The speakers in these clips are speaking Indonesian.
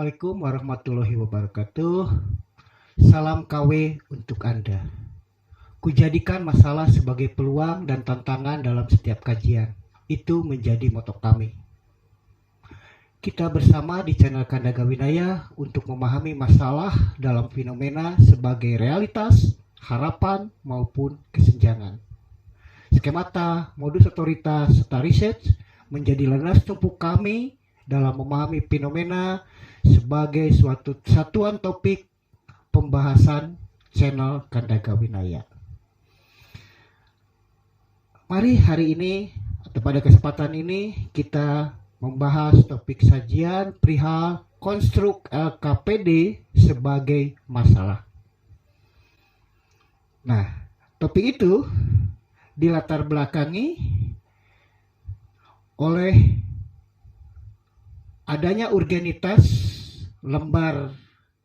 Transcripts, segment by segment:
Assalamualaikum warahmatullahi wabarakatuh. Salam KW untuk Anda. Kujadikan masalah sebagai peluang dan tantangan dalam setiap kajian. Itu menjadi moto kami. Kita bersama di channel Kandaga Winaya untuk memahami masalah dalam fenomena sebagai realitas, harapan, maupun kesenjangan. Skemata, modus otoritas, serta research menjadi landas tumpu kami dalam memahami fenomena sebagai suatu satuan topik pembahasan channel Kandaga Winaya. Mari hari ini atau pada kesempatan ini kita membahas topik sajian perihal konstruk LKPD sebagai masalah. Nah, topik itu dilatar belakangi oleh adanya urgenitas lembar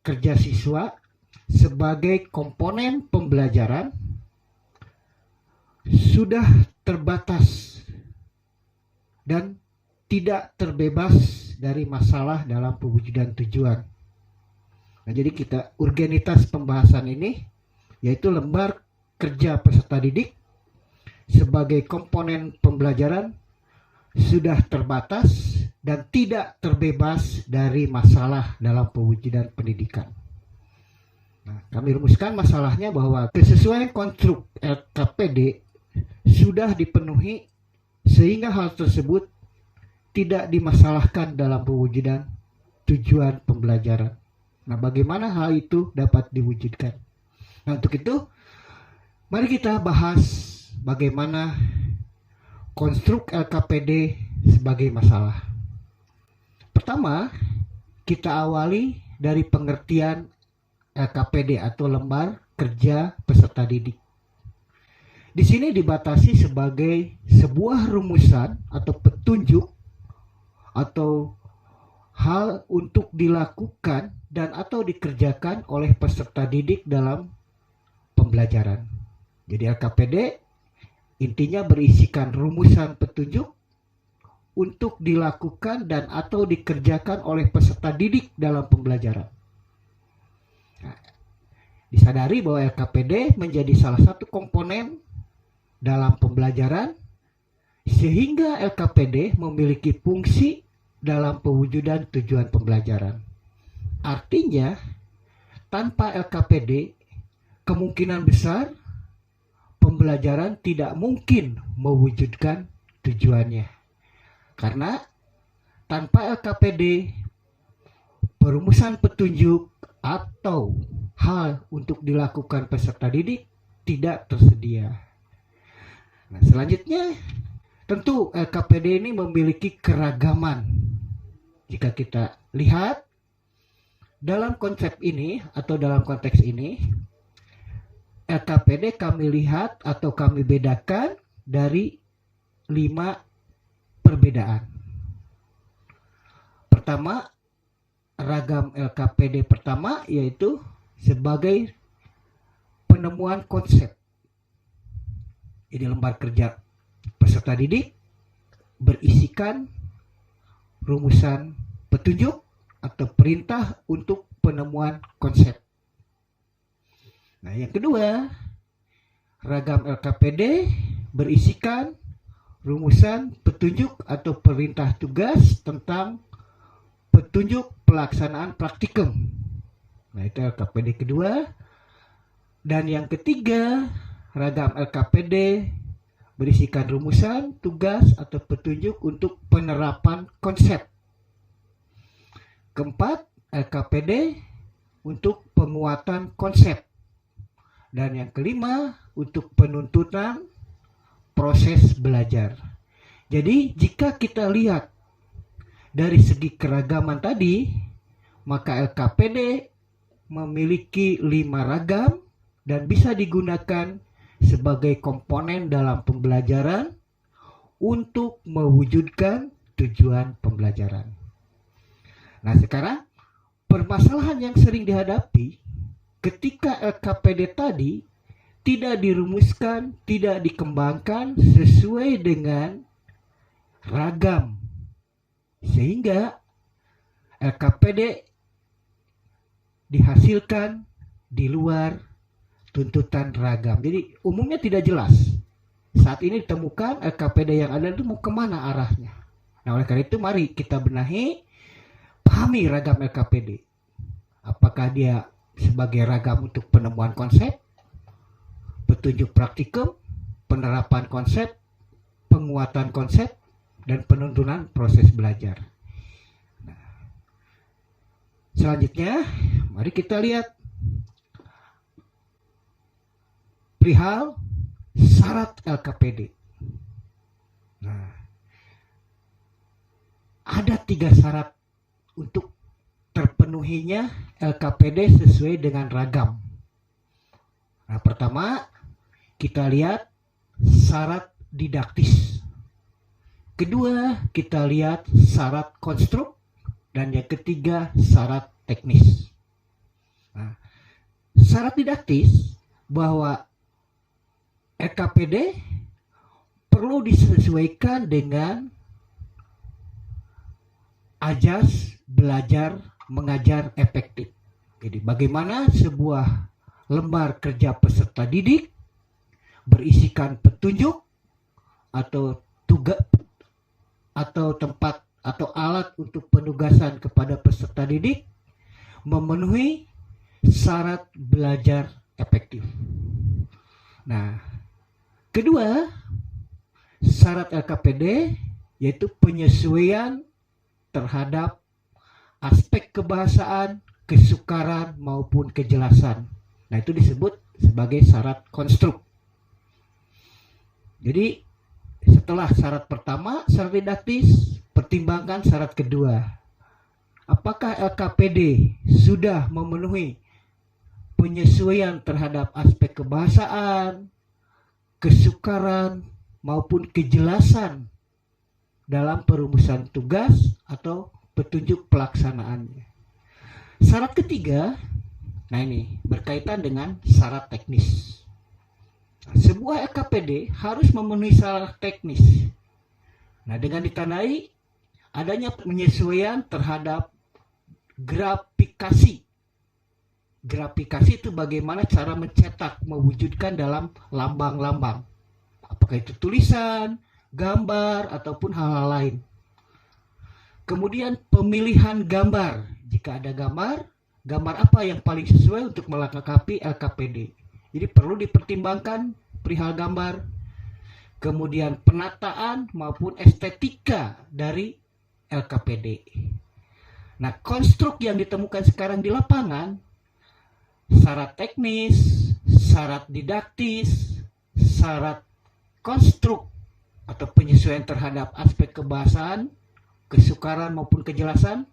kerja siswa sebagai komponen pembelajaran sudah terbatas dan tidak terbebas dari masalah dalam pewujudan tujuan. Nah, jadi urgenitas pembahasan ini yaitu lembar kerja peserta didik sebagai komponen pembelajaran sudah terbatas dan tidak terbebas dari masalah dalam pewujudan pendidikan. Nah, kami rumuskan masalahnya bahwa kesesuaian konstruk LKPD sudah dipenuhi sehingga hal tersebut tidak dimasalahkan dalam pewujudan tujuan pembelajaran. Nah, bagaimana hal itu dapat diwujudkan? Nah, untuk itu mari kita bahas bagaimana konstruk LKPD sebagai masalah. Pertama, kita awali dari pengertian LKPD atau lembar kerja peserta didik. Di sini dibatasi sebagai sebuah rumusan atau petunjuk atau hal untuk dilakukan dan atau dikerjakan oleh peserta didik dalam pembelajaran. Jadi LKPD intinya berisikan rumusan petunjuk untuk dilakukan dan atau dikerjakan oleh peserta didik dalam pembelajaran. Nah, disadari bahwa LKPD menjadi salah satu komponen dalam pembelajaran sehingga LKPD memiliki fungsi dalam pewujudan tujuan pembelajaran. Artinya, tanpa LKPD kemungkinan besar pembelajaran tidak mungkin mewujudkan tujuannya. Karena tanpa LKPD, perumusan petunjuk atau hal untuk dilakukan peserta didik tidak tersedia. Nah, selanjutnya, tentu LKPD ini memiliki keragaman. Jika kita lihat dalam konsep ini atau dalam konteks ini, LKPD kami lihat atau kami bedakan dari 5 perbedaan. Pertama, ragam LKPD pertama yaitu sebagai penemuan konsep. Jadi lembar kerja peserta didik berisikan rumusan petunjuk atau perintah untuk penemuan konsep. Nah, yang kedua, ragam LKPD berisikan rumusan petunjuk atau perintah tugas tentang petunjuk pelaksanaan praktikum. Nah, itu LKPD kedua. Dan yang ketiga, ragam LKPD berisikan rumusan tugas atau petunjuk untuk penerapan konsep. Keempat, LKPD untuk penguatan konsep. Dan yang kelima, untuk penuntutan proses belajar. Jadi, jika kita lihat dari segi keragaman tadi, maka LKPD memiliki 5 ragam dan bisa digunakan sebagai komponen dalam pembelajaran untuk mewujudkan tujuan pembelajaran. Nah, sekarang permasalahan yang sering dihadapi ketika LKPD tadi tidak dirumuskan, tidak dikembangkan sesuai dengan ragam, sehingga LKPD dihasilkan di luar tuntutan ragam. Jadi umumnya tidak jelas. Saat ini ditemukan LKPD yang ada itu mau kemana arahnya. Nah, oleh karena itu mari kita benahi, pahami ragam LKPD. Apakah dia sebagai ragam untuk penemuan konsep, petunjuk praktikum, penerapan konsep, penguatan konsep, dan penurunan proses belajar. Nah, selanjutnya, mari kita lihat perihal syarat LKPD. Nah, ada 3 syarat untuk terpenuhinya LKPD sesuai dengan ragam. Nah, pertama, kita lihat syarat didaktis. Kedua, kita lihat syarat konstruk. Dan yang ketiga, syarat teknis. Nah, syarat didaktis bahwa LKPD perlu disesuaikan dengan ajas belajar mengajar efektif. Jadi bagaimana sebuah lembar kerja peserta didik berisikan petunjuk atau tugas atau tempat atau alat untuk penugasan kepada peserta didik memenuhi syarat belajar efektif. Nah, kedua, syarat LKPD yaitu penyesuaian terhadap aspek kebahasaan, kesukaran maupun kejelasan. Nah, itu disebut sebagai syarat konstruk. Jadi, setelah syarat pertama, syarat didaktis, pertimbangkan syarat kedua. Apakah LKPD sudah memenuhi penyesuaian terhadap aspek kebahasaan, kesukaran, maupun kejelasan dalam perumusan tugas atau petunjuk pelaksanaannya. Syarat ketiga, nah ini berkaitan dengan syarat teknis. Sebuah LKPD harus memenuhi syarat teknis. Nah, dengan ditandai adanya penyesuaian terhadap grafikasi. Grafikasi itu bagaimana cara mencetak, mewujudkan dalam lambang-lambang. Apakah itu tulisan, gambar, ataupun hal-hal lain. Kemudian pemilihan gambar. Jika ada gambar, gambar apa yang paling sesuai untuk melengkapi LKPD. Jadi perlu dipertimbangkan perihal gambar. Kemudian penataan maupun estetika dari LKPD. Nah, konstruk yang ditemukan sekarang di lapangan, syarat teknis, syarat didaktis, syarat konstruk atau penyesuaian terhadap aspek kebahasaan, kesukaran maupun kejelasan,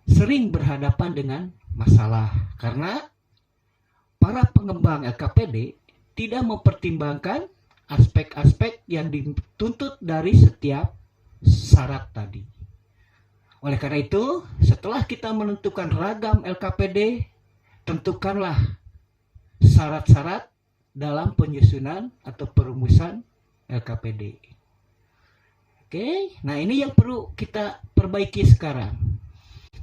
sering berhadapan dengan masalah karena para pengembang LKPD tidak mempertimbangkan aspek-aspek yang dituntut dari setiap syarat tadi. Oleh karena itu, setelah kita menentukan ragam LKPD, tentukanlah syarat-syarat dalam penyusunan atau perumusan LKPD. Oke, nah ini yang perlu kita perbaiki sekarang.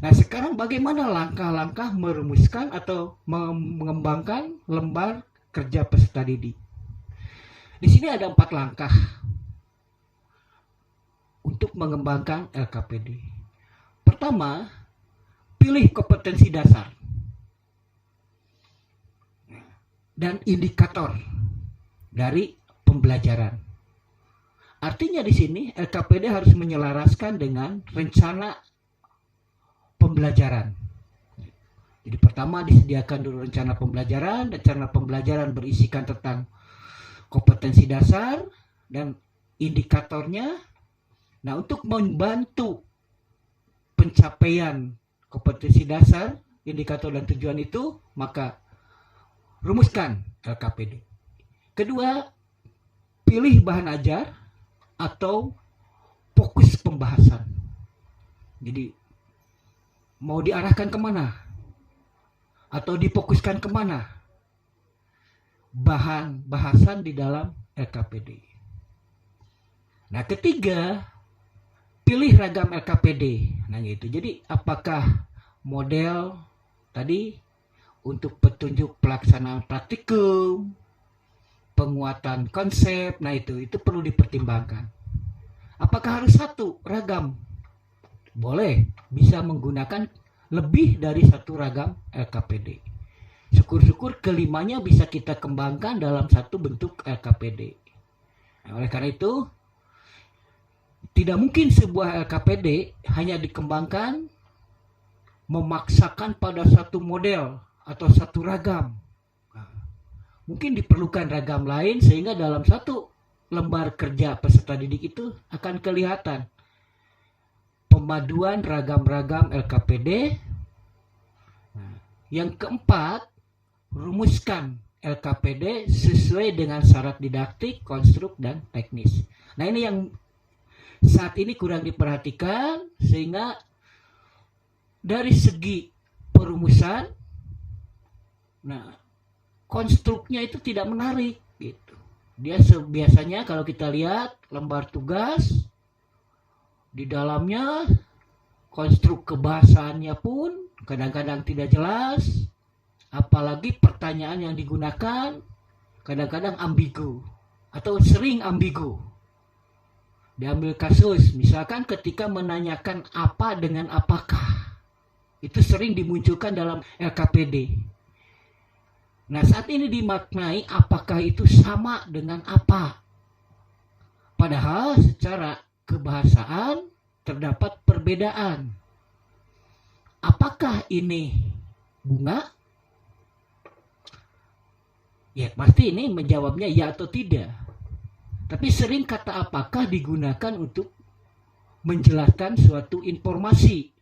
Nah, sekarang bagaimana langkah-langkah merumuskan atau mengembangkan lembar kerja peserta didik? Di sini ada 4 langkah untuk mengembangkan LKPD. Pertama, pilih kompetensi dasar dan indikator dari pembelajaran. Artinya di sini LKPD harus menyelaraskan dengan rencana pembelajaran. Jadi pertama disediakan dulu rencana pembelajaran. Rencana pembelajaran berisikan tentang kompetensi dasar dan indikatornya. Nah, untuk membantu pencapaian kompetensi dasar, indikator dan tujuan itu, maka rumuskan LKPD. Kedua, pilih bahan ajar atau fokus pembahasan. Jadi mau diarahkan kemana? Atau difokuskan kemana? Bahan bahasan di dalam LKPD. Nah, ketiga, pilih ragam LKPD. Nah, gitu. Jadi apakah model, tadi untuk petunjuk pelaksanaan praktikum, penguatan konsep, nah itu perlu dipertimbangkan. Apakah harus satu ragam? Boleh, bisa menggunakan lebih dari satu ragam LKPD. Syukur-syukur kelimanya bisa kita kembangkan dalam satu bentuk LKPD. Nah, oleh karena itu, tidak mungkin sebuah LKPD hanya dikembangkan memaksakan pada satu model atau satu ragam. Nah, mungkin diperlukan ragam lain sehingga dalam satu lembar kerja peserta didik itu akan kelihatan pemaduan ragam-ragam LKPD. Nah, yang keempat, rumuskan LKPD sesuai dengan syarat didaktik, konstruk, dan teknis. Nah, ini yang saat ini kurang diperhatikan, sehingga dari segi perumusan, nah, konstruknya itu tidak menarik gitu. Dia biasanya kalau kita lihat lembar tugas, di dalamnya konstruk kebahasaannya pun kadang-kadang tidak jelas, apalagi pertanyaan yang digunakan kadang-kadang ambigu atau sering ambigu. Diambil kasus, misalkan ketika menanyakan apa dengan apakah, itu sering dimunculkan dalam LKPD. Nah, saat ini dimaknai apakah itu sama dengan apa. Padahal secara kebahasaan terdapat perbedaan. Apakah ini bunga? Ya, pasti ini menjawabnya ya atau tidak. Tapi sering kata apakah digunakan untuk menjelaskan suatu informasi.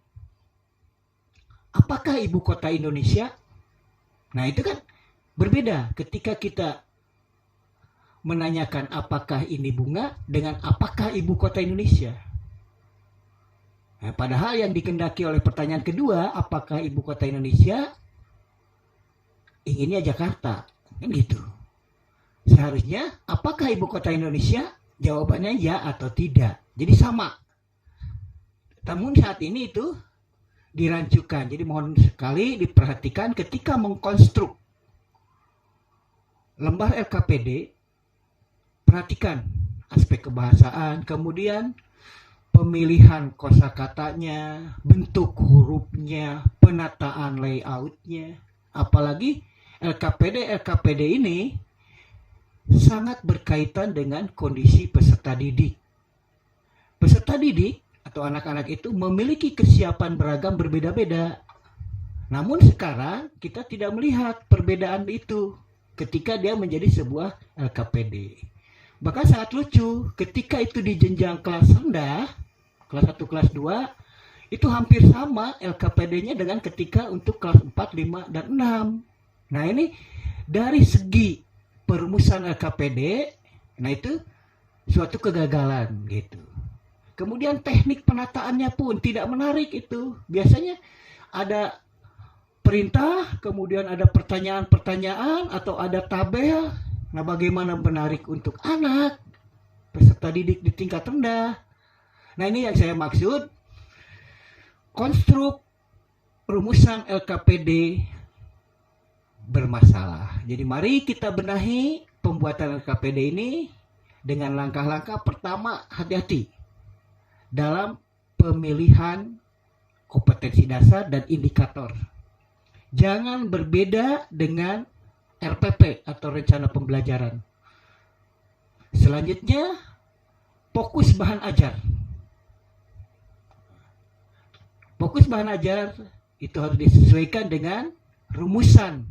Apakah ibu kota Indonesia? Nah, itu kan berbeda ketika kita menanyakan apakah ini bunga dengan apakah ibu kota Indonesia. Nah, padahal yang dikendaki oleh pertanyaan kedua, apakah ibu kota Indonesia, inginnya Jakarta, kan gitu. Seharusnya apakah ibu kota Indonesia, jawabannya ya atau tidak. Jadi sama. Namun saat ini itu dirancukan. Jadi mohon sekali diperhatikan ketika mengkonstruk lembar LKPD, perhatikan aspek kebahasaan, kemudian pemilihan kosakatanya, bentuk hurufnya, penataan layoutnya. Apalagi LKPD ini sangat berkaitan dengan kondisi peserta didik. Peserta didik atau anak-anak itu memiliki kesiapan beragam berbeda-beda. Namun sekarang kita tidak melihat perbedaan itu ketika dia menjadi sebuah LKPD. Bahkan sangat lucu ketika itu di jenjang kelas rendah, kelas 1, kelas 2, itu hampir sama LKPD-nya dengan ketika untuk kelas 4, 5, dan 6. Nah, ini dari segi perumusan LKPD, nah itu suatu kegagalan gitu. Kemudian teknik penataannya pun tidak menarik itu. Biasanya ada perintah, kemudian ada pertanyaan-pertanyaan atau ada tabel. Nah, bagaimana menarik untuk anak peserta didik di tingkat rendah? Nah, ini yang saya maksud. Konstruk rumusan LKPD bermasalah. Jadi mari kita benahi pembuatan LKPD ini dengan langkah-langkah. Pertama, hati-hati dalam pemilihan kompetensi dasar dan indikator. Jangan berbeda dengan RPP atau rencana pembelajaran. Selanjutnya, fokus bahan ajar. Fokus bahan ajar itu harus disesuaikan dengan rumusan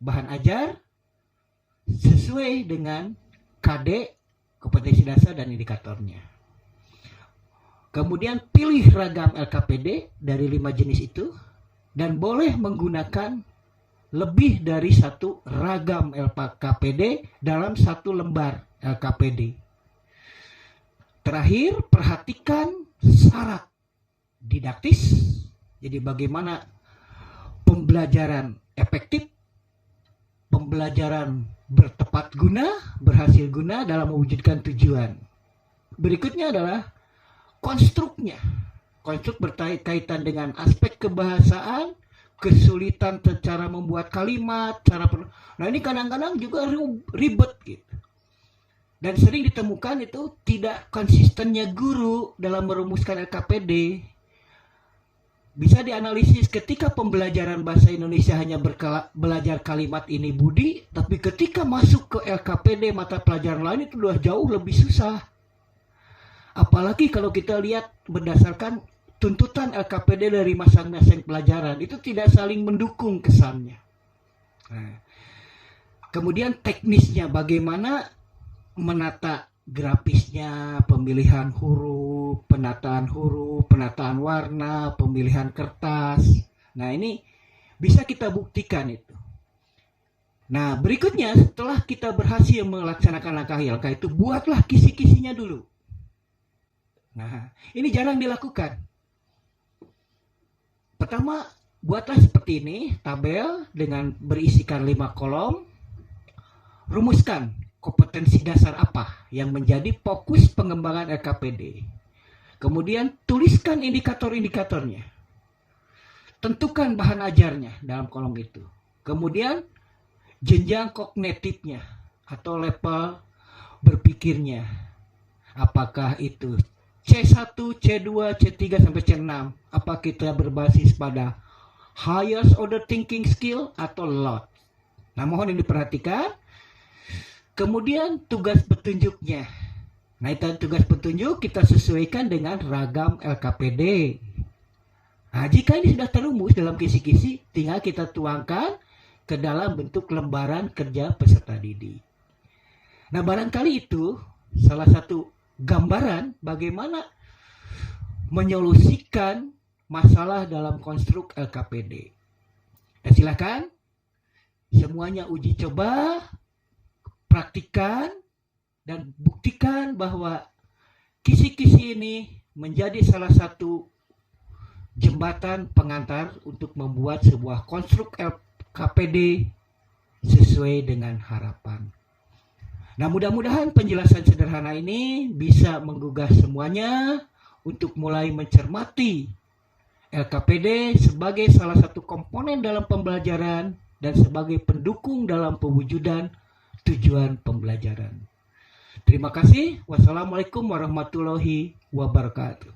bahan ajar sesuai dengan KD, kompetensi dasar dan indikatornya. Kemudian pilih ragam LKPD dari 5 jenis itu dan boleh menggunakan lebih dari satu ragam LKPD dalam satu lembar LKPD. Terakhir, perhatikan syarat didaktis. Jadi bagaimana pembelajaran efektif, pembelajaran bertepat guna, berhasil guna dalam mewujudkan tujuan. Berikutnya adalah konstruknya. Konstruk berkaitan dengan aspek kebahasaan, kesulitan cara membuat kalimat, nah ini kadang-kadang juga ribet gitu. Dan sering ditemukan itu tidak konsistennya guru dalam merumuskan LKPD. Bisa dianalisis ketika pembelajaran bahasa Indonesia hanya belajar kalimat ini budi, tapi ketika masuk ke LKPD mata pelajaran lain itu sudah jauh lebih susah. Apalagi kalau kita lihat berdasarkan tuntutan LKPD dari masing-masing pelajaran, itu tidak saling mendukung kesannya. Nah, kemudian teknisnya bagaimana menata grafisnya, pemilihan huruf, penataan warna, pemilihan kertas. Nah, ini bisa kita buktikan itu. Nah, berikutnya setelah kita berhasil melaksanakan langkah itu, buatlah kisi-kisinya dulu. Nah, ini jarang dilakukan. Pertama, buatlah seperti ini, tabel dengan berisikan 5 kolom. Rumuskan kompetensi dasar apa yang menjadi fokus pengembangan LKPD. Kemudian tuliskan indikator-indikatornya. Tentukan bahan ajarnya dalam kolom itu. Kemudian jenjang kognitifnya atau level berpikirnya. Apakah itu C1, C2, C3 sampai C6? Apa kita berbasis pada higher order thinking skill atau lot? Nah, mohon ini diperhatikan. Kemudian tugas petunjuknya. Nah, itu tugas petunjuk kita sesuaikan dengan ragam LKPD. Nah, jika ini sudah terumus dalam kisi-kisi, tinggal kita tuangkan ke dalam bentuk lembaran kerja peserta didik. Nah, barangkali itu salah satu gambaran bagaimana menyolusikan masalah dalam konstruk LKPD. Dan silakan semuanya uji coba, praktikan, dan buktikan bahwa kisi-kisi ini menjadi salah satu jembatan pengantar untuk membuat sebuah konstruk LKPD sesuai dengan harapan. Nah, mudah-mudahan penjelasan sederhana ini bisa menggugah semuanya untuk mulai mencermati LKPD sebagai salah satu komponen dalam pembelajaran dan sebagai pendukung dalam pewujudan tujuan pembelajaran. Terima kasih. Wassalamualaikum warahmatullahi wabarakatuh.